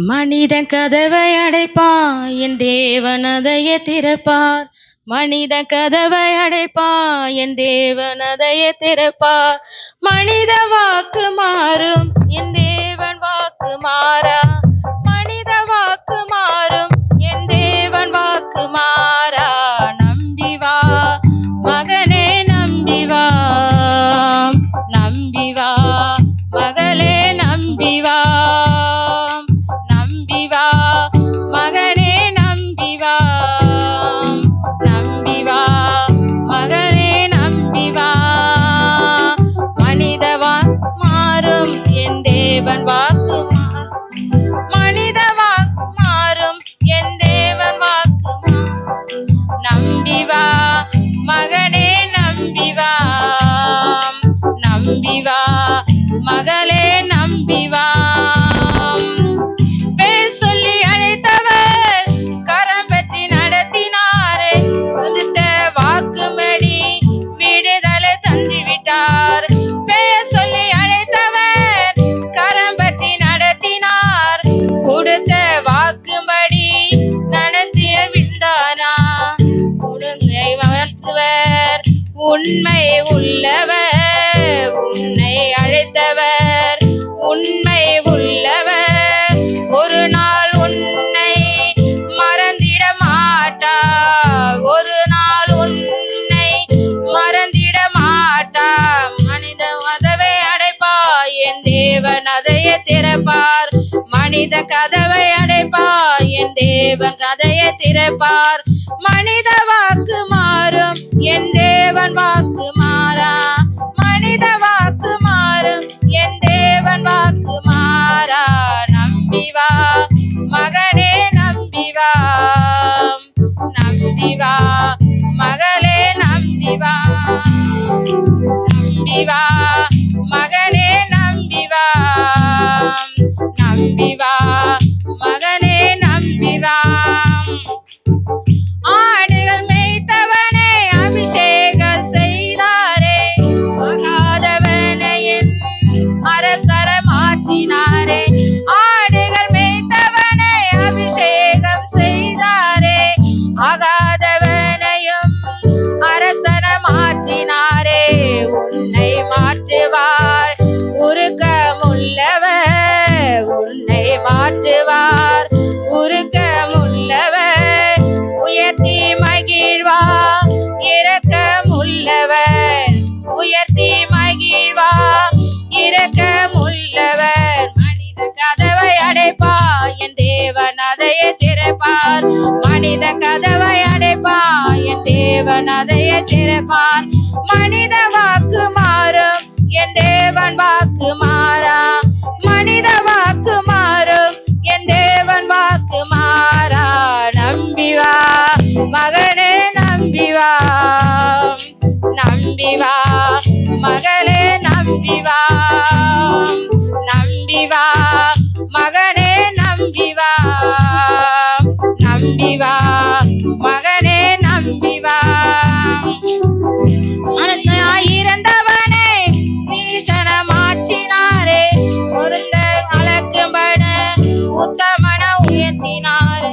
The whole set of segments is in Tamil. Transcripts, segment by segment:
மனிதன் கதவை அடைப்பான், என் தேவன் அதையே திறப்பார். மனிதன் கதவை அடைப்பான், என் தேவன் அதையே திறப்பார். மனித வாக்கு மாறும், என் தேவன் வாக்கு மாறா. மனித வாக்கு மாறும், என் தேவன் வாக்கு மாறா. நம்பி வா மகனே, நம்பி வா, நம்பி வா மகளே, நம்பி வா, நம்பி வா மகனே, நம்பி வா, நம்பி வா மகளே, நம்பி வா. மனித வாக்கு மாறும், என் தேவன் வாக்கு மாறும். மனித வாக்கு மாறும், என் தேவன் வாக்கு மாறும். நம்பி வா மகனே, நம்பி வா, நம்பி வா மகளே, நம்பி வா. பேர் சொல்லி அழைத்தவர் கரம் பற்றி நடத்தினாரே, கொடுத்த வாக்குப்படி விடுதலை தந்து விட்டார். பெயர் சொல்லி அழைத்தவர் கரம் பற்றி நடத்தினார், கொடுத்த வாக்குப்படி நடத்திய விட்டாரா. உன்னை வளர்த்தவர் உண்மை உள்ளவர், உன்னை அழைத்தவர் உண்மை உள்ளவர். ஒரு நாள் உன்னை மறந்திட மாட்டார், ஒரு நாள் உன்னை மறந்திட மாட்டார். மனித கதவை அடைப்பார், என் தேவன் அதையே திறப்பார். மனித கதவை அடைப்பார், என் தேவன் கதையை திறப்பார். மனித வாக்கு மாறும், என் தேவன் வாக்கு மாறா. மனித வாக்கு மாறும், என் தேவன் வாக்கு மாறா. நம்பி வா மகனே, நம்பி வா, நம்பி வா மகளே, நம்பி வா, நம்பி வா மகனே, நம்பி வா, நம்பி வா மகனே, நம்பி வா. ஆடுகள் மேய்த்தவனே அபிஷேகம் செய்தாரே, ஆகாதவனை என் அரசர மாற்றினாரே. ஆடுகள் மேய்த்தவனை அபிஷேகம் செய்தாரே, ஆகாதவனையும் அரசர மாற்றினாரே. உன்னை மாற்றுவார் உருக்கமுள்ளவர், உன்னை மாற்றுவார் உருக்கமுள்ளவர். உயர்த்தி மகிழ்வார் இரக்கமுள்ளவர், உயர்த்தி மகிழ்வார் இரக்கமுள்ளவர். மனித கதவை அடைப்பார், என் தேவன் அதையே திறப்பார். மனித கதவை அடைப்பார், என் தேவன் அதையே திறப்பார். மனித வாக்கு மாறும், என் தேவன் வாக்கு மாறா. மனித வாக்கு மாறும், என் தேவன் வாக்கு மாறா. நம்பி வா மகனே, நம்பி வா, நம்பி வா மகளே, நம்பி வா, நம்பி வா மகனே, நம்பி வா, நம்பி வா மகனே, நம்பி வா. இறந்தவனே நீசன மாற்றினாரே, பொருந்த அழகும்பட உத்தமன உயர்த்தினாரே.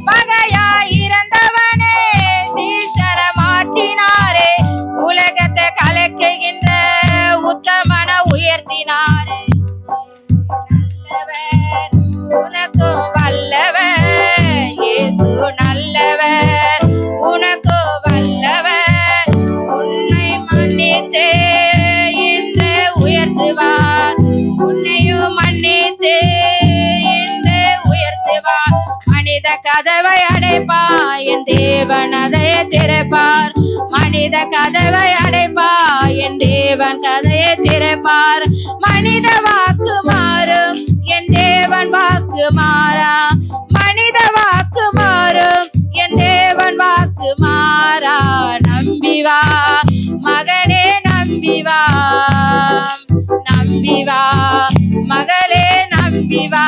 பகையாய் இறந்தவனே சீசன மாற்றினாரே, உலகத்தை கலக்குகின்ற உத்தமன உயர்த்தினாரே. நல்லவர் உனக்கு வல்லவர், இயேசு நல்லவர் உனக்கு வல்லவர். உன்னை மன்னித்தே என்று உயர்த்துவார், உன்னையும் மன்னித்தே என்று உயர்த்துவார். மனித கதவை அடைப்பார், என் தேவன் அதையே திறப்பார். மனித கதவை அடைப்பார், என் தேவன் கதையை திறப்பார். மனித வாக்கு மாறும், என் தேவன் வாக்கு மாறா. மனித வாக்கு மாறும், என் தேவன் வாக்கு மாறா. நம்பி வா மகனே, நம்பி வா, நம்பி வா மகளே, நம்பி வா,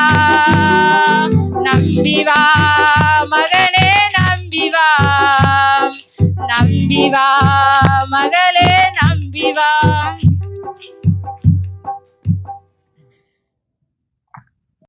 நம்பி வா